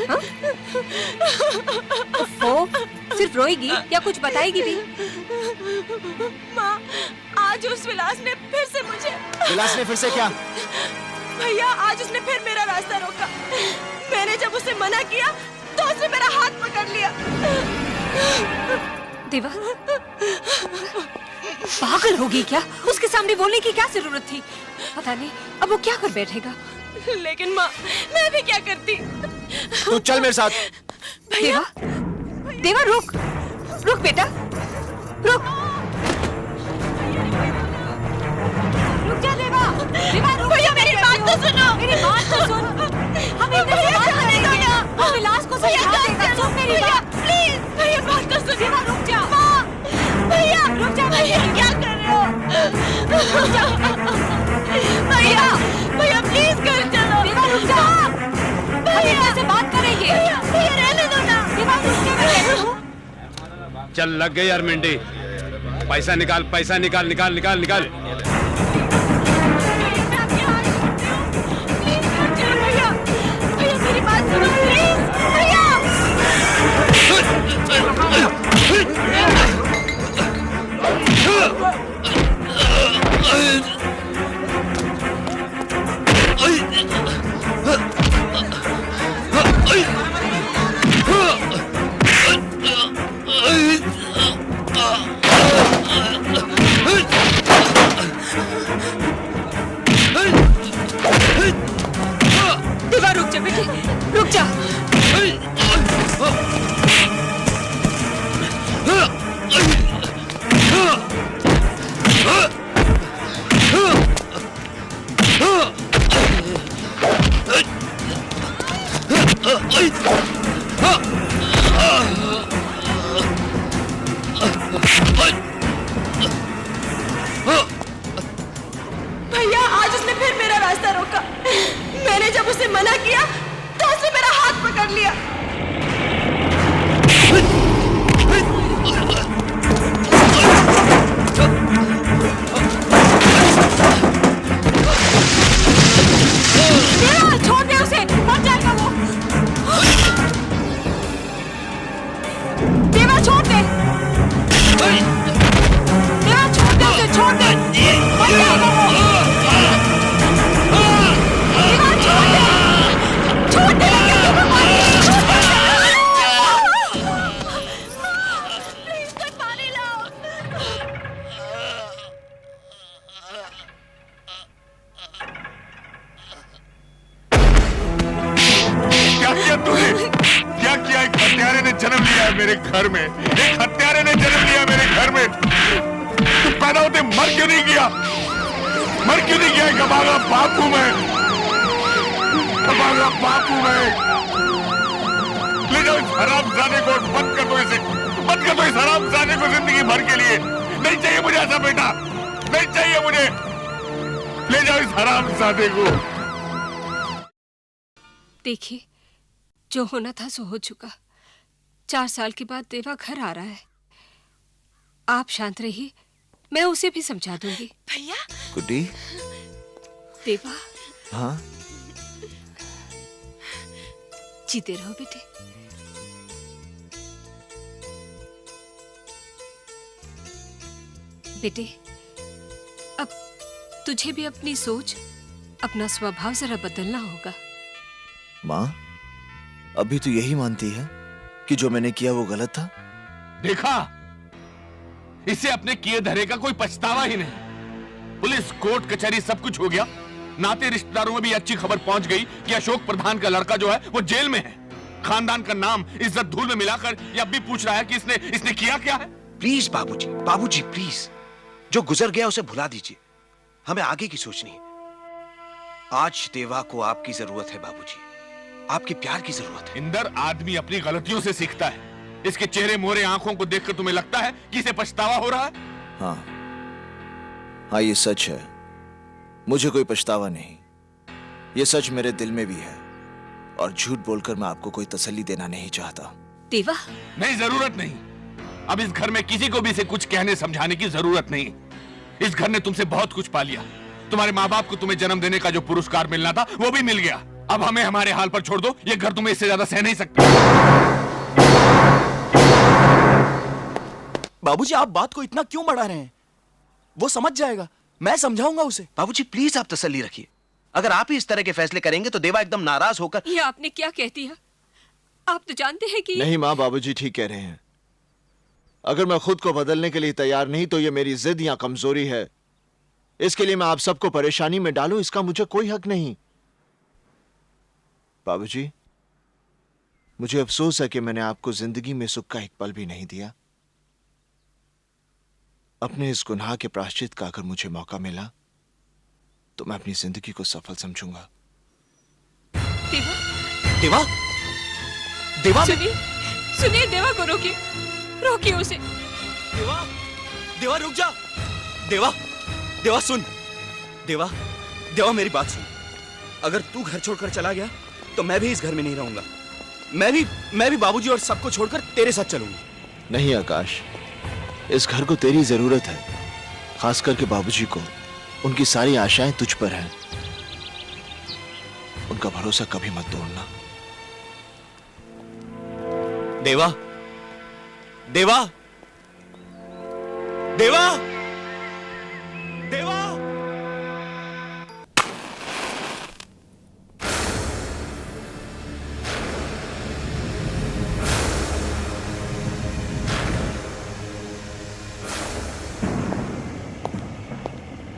हाँ? सिर्फ रोएगी या कुछ बताएगी भी? माँ, आज उस विलास ने फिर से मुझे। विलास ने फिर से क्या? भैया, आज उसने फिर मेरा रास्ता रोका। मैंने जब उसे मना किया तो उसने मेरा हाथ पकड़ लिया। देवा, पागल होगी क्या? उसके सामने बोलने की क्या जरूरत थी? पता नहीं अब वो क्या कर बैठेगा। लेकिन माँ, मैं भी क्या करती? तू चल मेरे साथ। देवा, देवा रुक, रुक बेटा, रुक। रुक जा देवा, देवा रुक। भैया मेरी बात तो सुनो। मेरी बात तो सुन। हम इधर से बात करेंगे। हम विलास को समझा देगा। सुन मेरी बात, प्लीज। भैया बात तो सुन। देवा रुक जा। भैया रुक जा। भैया, क्या कर रहे हो? भैया, भैया प्लीज घर चलो। देवा रुक जा। भैया से बात करेंगे। भैया रहने दो ना। देवा रुक जा। चल लग गई यार मिंडी। पैसा निकाल, पैसा निकाल, निकाल निकाल निकाल। भैया, भैया मेरी बात सुनो प्लीज। भैया देवा रुक जा बेटे, रुक जा। भैया, आज उसने फिर मेरा रास्ता रोका। मैंने जब उसे मना किया तो उसने मेरा हाथ पकड़ लिया। देवा छोड़ दे उसे, मर जाएगा वो। देवा छोड़ दे। देवा छोड़ दे उसे, छोड़ दे, मर जाएगा वो। देवा छोड़ दे, छोड़ दे, प्लीज कोई पानी लाओ। क्या किया तूने? क्या किया? एक हत्यारे ने जन्म लिया है मेरे घर में। एक हत्यारे ने जन्म लिया मेरे घर में। तू पैदा होते मर क्यों नहीं गया? मर क्यों नहीं गया? एक अभागा बाप हूं मैं, अभागा बाप हूं मैं। ले जाओ इस हरामजादे को, बंद कर दो इसे, बंद कर दो इस हरामजादे को जिंदगी भर के लिए। नहीं चाहिए मुझे ऐसा बेटा, नहीं चाहिए मुझे। ले जाओ इस हरामजादे को। देखिए, जो होना था सो हो चुका। 4 साल के बाद देवा घर आ रहा है। आप शांत रहिए, मैं उसे भी समझा दूंगी। भैया, गुड्डी। देवा, हाँ? जीते रहो बेटे। बेटे, अब तुझे भी अपनी सोच, अपना स्वभाव जरा बदलना होगा। माँ, अभी तो यही मानती है कि जो मैंने किया वो गलत था? देखा, इसे अपने किए धरे का कोई पछतावा ही नहीं। पुलिस, कोर्ट कचहरी सब कुछ हो गया। नाते रिश्तेदारों में भी अच्छी खबर पहुंच गई कि अशोक प्रधान का लड़का जो है वो जेल में है। खानदान का नाम इज्जत धूल में मिलाकर ये अब भी पूछ रहा है कि इसने किया क्या है। प्लीज बाबूजी, बाबूजी प्लीज, जो गुजर गया उसे भुला दीजिए। हमें आगे की सोचनी है। आज देवा को आपकी जरूरत है बाबूजी, आपके प्यार की जरूरत है। इंदर, आदमी अपनी गलतियों से सीखता है। इसके चेहरे मोहरे आंखों को देखकर तुम्हें लगता है कि इसे पछतावा हो रहा है? हाँ, हाँ ये सच है। मुझे कोई पछतावा नहीं। ये सच मेरे दिल में भी है और झूठ बोलकर मैं आपको कोई तसल्ली देना नहीं चाहता। देवा, नहीं, जरूरत नहीं। अब इस घर में किसी को भी इसे कुछ कहने समझाने की जरूरत नहीं। इस घर ने तुमसे बहुत कुछ पा लिया। तुम्हारे माँ बाप को तुम्हें जन्म देने का जो पुरस्कार मिलना था वो भी मिल गया। अब हमें हमारे हाल पर छोड़ दो, ये घर तुम्हें इससे ज्यादा सह नहीं सकता। बाबूजी, आप बात को इतना क्यों बढ़ा रहे हैं? वो समझ जाएगा, मैं समझाऊंगा उसे। बाबूजी प्लीज आप तसल्ली रखिए। अगर आप ही इस तरह के फैसले करेंगे तो देवा एकदम नाराज होकर। ये आपने क्या कह दिया? आप तो जानते हैं कि नहीं माँ, बाबूजी ठीक कह रहे हैं। अगर मैं खुद को बदलने के लिए तैयार नहीं तो ये मेरी जिद या कमजोरी है। इसके लिए मैं आप सबको परेशानी में डालूं, इसका मुझे कोई हक नहीं। बाबूजी, मुझे अफसोस है कि मैंने आपको जिंदगी में सुख का एक पल भी नहीं दिया। अपने इस गुनाह के प्रायश्चित का अगर मुझे मौका मिला तो मैं अपनी जिंदगी को सफल समझूंगा। देवा, देवा, देवा, सुनिए, सुनिए, देवा को रोकिए, रोकिए उसे। देवा, देवा रुक जा। देवा, देवा सुन। देवा, देवा मेरी बात सुन। अगर तू घर छोड़कर चला गया तो मैं भी इस घर में नहीं रहूंगा। मैं भी बाबूजी और सबको छोड़कर तेरे साथ चलूंगा। नहीं आकाश, इस घर को तेरी जरूरत है, खास करके बाबूजी को। उनकी सारी आशाएं तुझ पर हैं। उनका भरोसा कभी मत तोड़ना। देवा, देवा, देवा, देवा।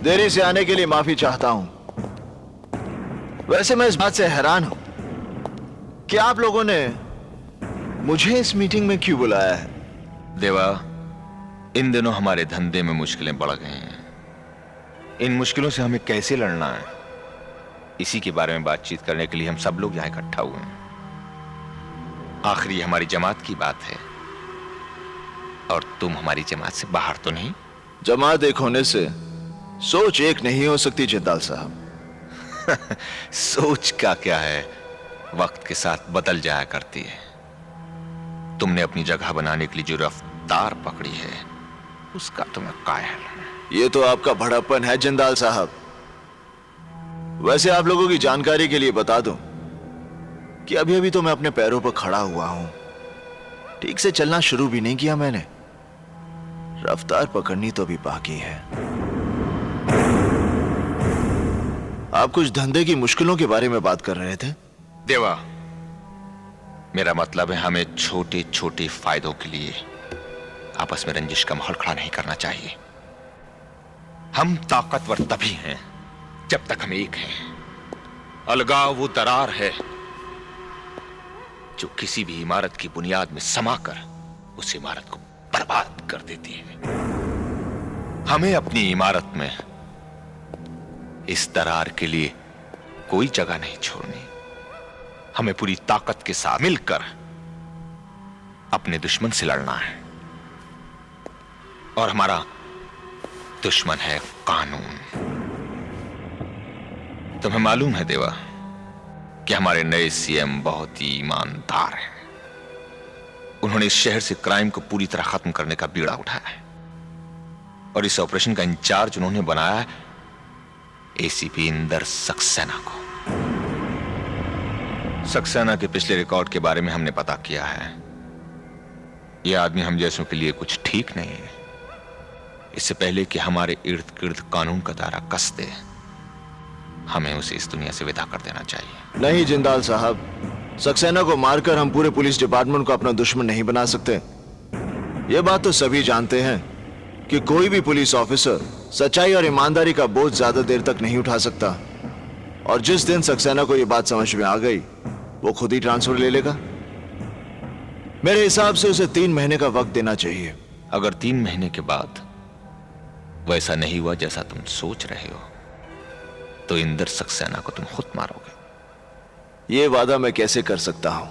देरी से आने के लिए माफी चाहता हूं। वैसे मैं इस बात से हैरान हूं कि आप लोगों ने मुझे इस मीटिंग में क्यों बुलाया है। देवा, इन दिनों हमारे धंधे में मुश्किलें बढ़ गई हैं। इन मुश्किलों से हमें कैसे लड़ना है, इसी के बारे में बातचीत करने के लिए हम सब लोग यहां इकट्ठा हुए हैं। आखिर ये हमारी जमात की बात है और तुम हमारी जमात से बाहर तो नहीं। जमात एक होने से सोच एक नहीं हो सकती जिंदाल साहब। सोच का क्या है, वक्त के साथ बदल जाया करती है। तुमने अपनी जगह बनाने के लिए जो रफ्तार पकड़ी है उसका तुम्हें कायल हूं। ये तो आपका बड़ापन है जिंदाल साहब। वैसे आप लोगों की जानकारी के लिए बता दूं कि अभी अभी तो मैं अपने पैरों पर खड़ा हुआ हूं। ठीक से चलना शुरू भी नहीं किया मैंने। रफ्तार पकड़नी तो अभी बाकी है। आप कुछ धंधे की मुश्किलों के बारे में बात कर रहे थे। देवा, मेरा मतलब है हमें छोटे छोटे फायदों के लिए आपस में रंजिश का माहौल खड़ा नहीं करना चाहिए। हम ताकतवर तभी हैं जब तक हम एक हैं। अलगाव वो दरार है जो किसी भी इमारत की बुनियाद में समाकर उस इमारत को बर्बाद कर देती है। हमें अपनी इमारत में इस दरार के लिए कोई जगह नहीं छोड़नी। हमें पूरी ताकत के साथ मिलकर अपने दुश्मन से लड़ना है और हमारा दुश्मन है कानून। तुम्हें मालूम है देवा कि हमारे नए सीएम बहुत ही ईमानदार हैं। उन्होंने इस शहर से क्राइम को पूरी तरह खत्म करने का बीड़ा उठाया है और इस ऑपरेशन का इंचार्ज उन्होंने बनाया है एसीपी इंदर सक्सेना को। सक्सेना के पिछले रिकॉर्ड के बारे में हमने पता किया है। यह आदमी हम जैसों के लिए कुछ ठीक नहीं है। इससे पहले कि हमारे इर्द गिर्द कानून का दायरा कस दे, हमें उसे इस दुनिया से विदा कर देना चाहिए। नहीं जिंदाल साहब, सक्सेना को मारकर हम पूरे पुलिस डिपार्टमेंट को अपना दुश्मन नहीं बना सकते। यह बात तो सभी जानते हैं कि कोई भी पुलिस ऑफिसर सच्चाई और ईमानदारी का बोझ ज्यादा देर तक नहीं उठा सकता। और जिस दिन सक्सेना को यह बात समझ में आ गई, वो खुद ही ट्रांसफर ले लेगा। मेरे हिसाब से उसे 3 महीने का वक्त देना चाहिए। अगर 3 महीने के बाद वैसा नहीं हुआ जैसा तुम सोच रहे हो, तो इंदर सक्सेना को तुम खुद मारोगे। यह वादा मैं कैसे कर सकता हूं?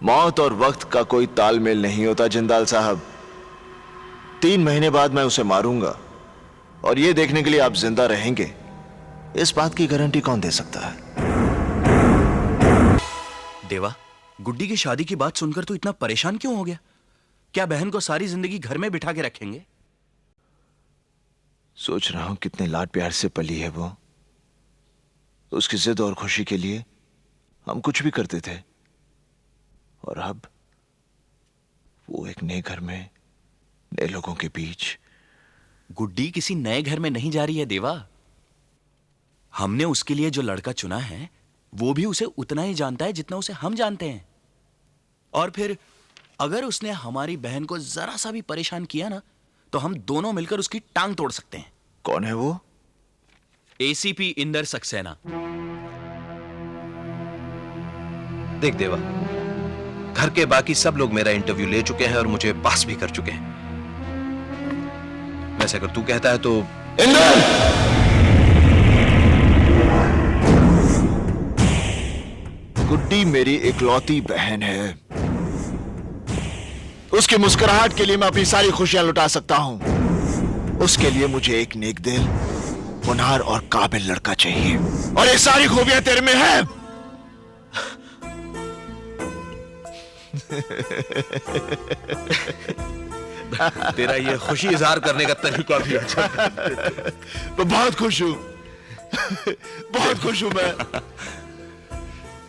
मौत और वक्त का कोई तालमेल नहीं होता जिंदाल साहब। 3 महीने बाद मैं उसे मारूंगा और यह देखने के लिए आप जिंदा रहेंगे, इस बात की गारंटी कौन दे सकता है? देवा, गुड्डी की शादी की बात सुनकर तू इतना परेशान क्यों हो गया? क्या बहन को सारी जिंदगी घर में बिठा के रखेंगे? सोच रहा हूं कितने लाड प्यार से पली है वो। उसकी जिद और खुशी के लिए हम कुछ भी करते थे, और अब वो एक नए घर में नए लोगों के बीच। गुड्डी किसी नए घर में नहीं जा रही है देवा। हमने उसके लिए जो लड़का चुना है वो भी उसे उतना ही जानता है जितना उसे हम जानते हैं। और फिर अगर उसने हमारी बहन को जरा सा भी परेशान किया ना, तो हम दोनों मिलकर उसकी टांग तोड़ सकते हैं। कौन है वो? एसीपी इंदर सक्सेना। देख देवा, घर के बाकी सब लोग मेरा इंटरव्यू ले चुके हैं और मुझे पास भी कर चुके हैं। वैसे अगर तू कहता है तो। इंदर! गुड्डी मेरी इकलौती बहन है। उसकी मुस्कुराहट के लिए मैं अपनी सारी खुशियां लुटा सकता हूं। उसके लिए मुझे एक नेक दिल, होनहार और काबिल लड़का चाहिए, और ये सारी खूबियां तेरे में है। तेरा ये खुशी इजहार करने का तरीका भी अच्छा है। मैं बहुत खुश हूं। बहुत खुश हूं मैं।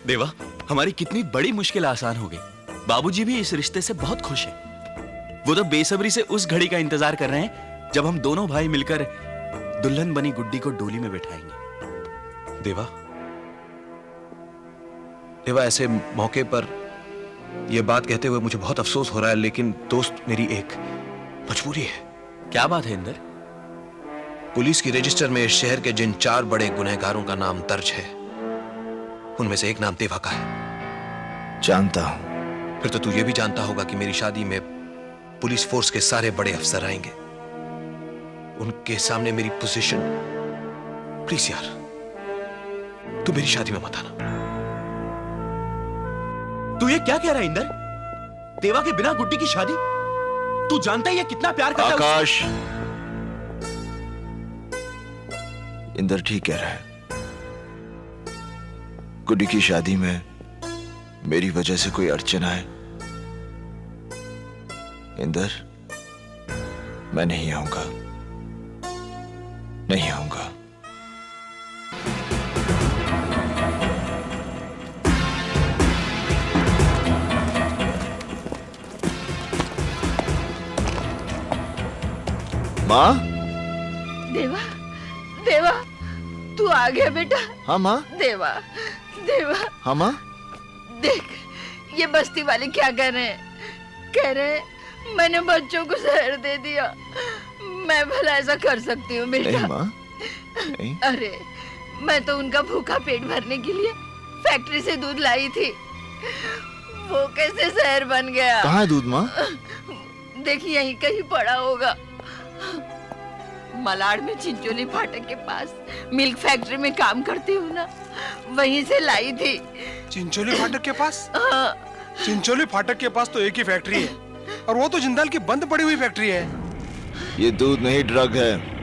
देवा, हमारी कितनी बड़ी मुश्किल आसान हो गई। बाबूजी भी इस रिश्ते से बहुत खुश हैं। वो तो बेसब्री से उस घड़ी का इंतजार कर रहे हैं जब हम दोनों भाई मिलकर दुल्हन बनी गुड्डी को डोली में बैठाएंगे। देवा, देवा, ऐसे मौके पर यह बात कहते हुए मुझे बहुत अफसोस हो रहा है, लेकिन दोस्त मेरी एक मजबूरी है। क्या बात है इंदर? पुलिस की रजिस्टर में इस शहर के जिन 4 बड़े गुनहगारों का नाम दर्ज है, उनमें से एक नाम देवा का है। जानता हूं। फिर तो तू ये भी जानता होगा कि मेरी शादी में पुलिस फोर्स के सारे बड़े अफसर आएंगे। उनके सामने मेरी पोजीशन, प्लीज यार, तू मेरी शादी में मत आना। तू ये क्या कह रहा है इंदर? देवा के बिना गुड्डी की शादी? तू जानता है ये कितना प्यार करता है आकाश, इंदर ठीक कह रहा है। गुड्डी की शादी में मेरी वजह से कोई अड़चन आए, इंदर, मैं नहीं आऊंगा, नहीं आऊंगा। माँ? देवा, देवा, तू आ गया बेटा। हाँ माँ। देवा, देवा, हाँ माँ। देख, ये बस्ती वाले क्या कह रहे हैं? कह रहे हैं मैंने बच्चों को जहर दे दिया। मैं भला ऐसा कर सकती हूँ बेटा? नहीं माँ, नहीं। अरे, मैं तो उनका भूखा पेट भरने के लिए फैक्ट्री से दूध लाई थी। वो कैसे जहर बन गया? कहाँ है दूध माँ? देखिए यहीं कहीं पड़ा होगा। मलाड में चिंचोली फाटक के पास मिल्क फैक्ट्री में काम करती हूँ ना, वहीं से लाई थी। चिंचोली फाटक के पास? हाँ। चिंचोली फाटक के पास तो एक ही फैक्ट्री है, और वो तो जिंदाल की बंद पड़ी हुई फैक्ट्री है। ये दूध नहीं, ड्रग है।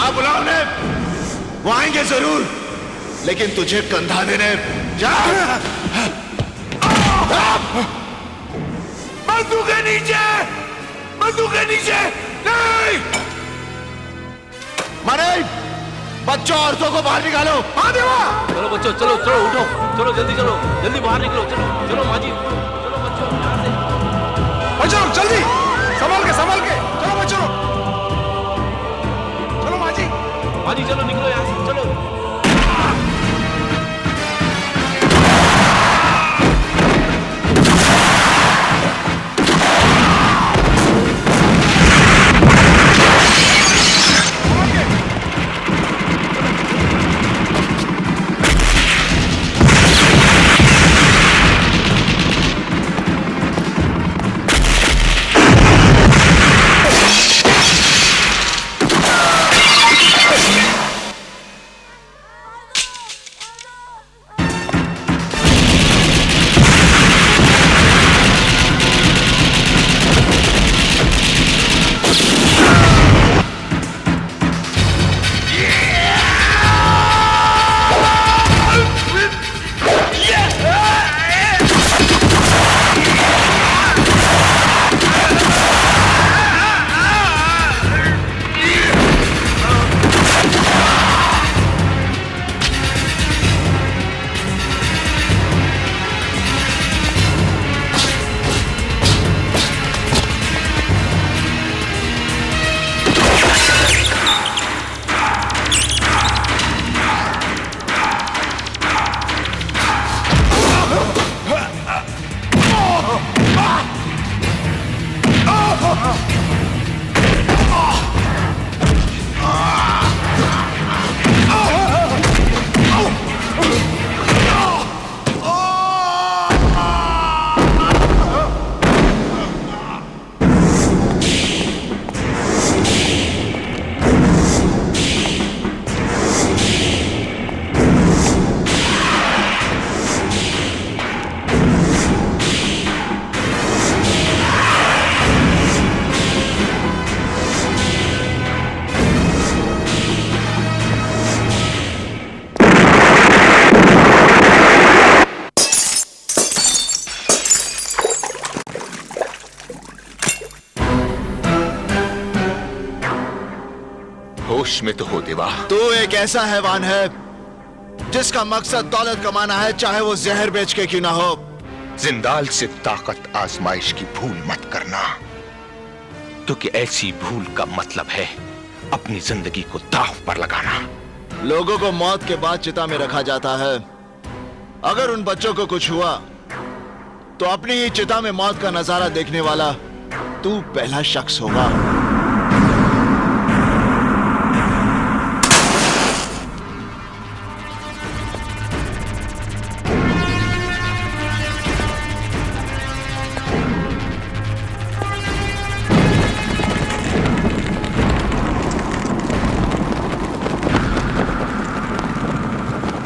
बुलाओ ने, वो आएंगे जरूर, लेकिन तुझे कंधा देने। जा! बंदूक के नीचे, बंदूक के नीचे। नहीं! मारे, बच्चों औरतों को बाहर निकालो। हाँ देवा। चलो बच्चों, चलो चलो, उठो, चलो जल्दी चलो, जल्दी बाहर निकलो। चलो चलो माँ जी, चलो बच्चों, यहाँ से। बच्चों जल्दी, संभाल के, संभाल के। चलो बच्चों, चलो माँ जी। माँ जी चलो, निकलो यहाँ से, चलो। होश में तो हो देवा। तू एक ऐसा हैवान है जिसका मकसद दौलत कमाना है, चाहे वो जहर बेच के क्यों ना हो। जिंदाल से ताकत आजमाइश की भूल मत करना, क्योंकि ऐसी भूल का मतलब है अपनी जिंदगी को दांव पर लगाना। लोगों को मौत के बाद चिता में रखा जाता है। अगर उन बच्चों को कुछ हुआ तो अपनी ही चिता में मौत का नजारा देखने वाला तू पहला शख्स होगा।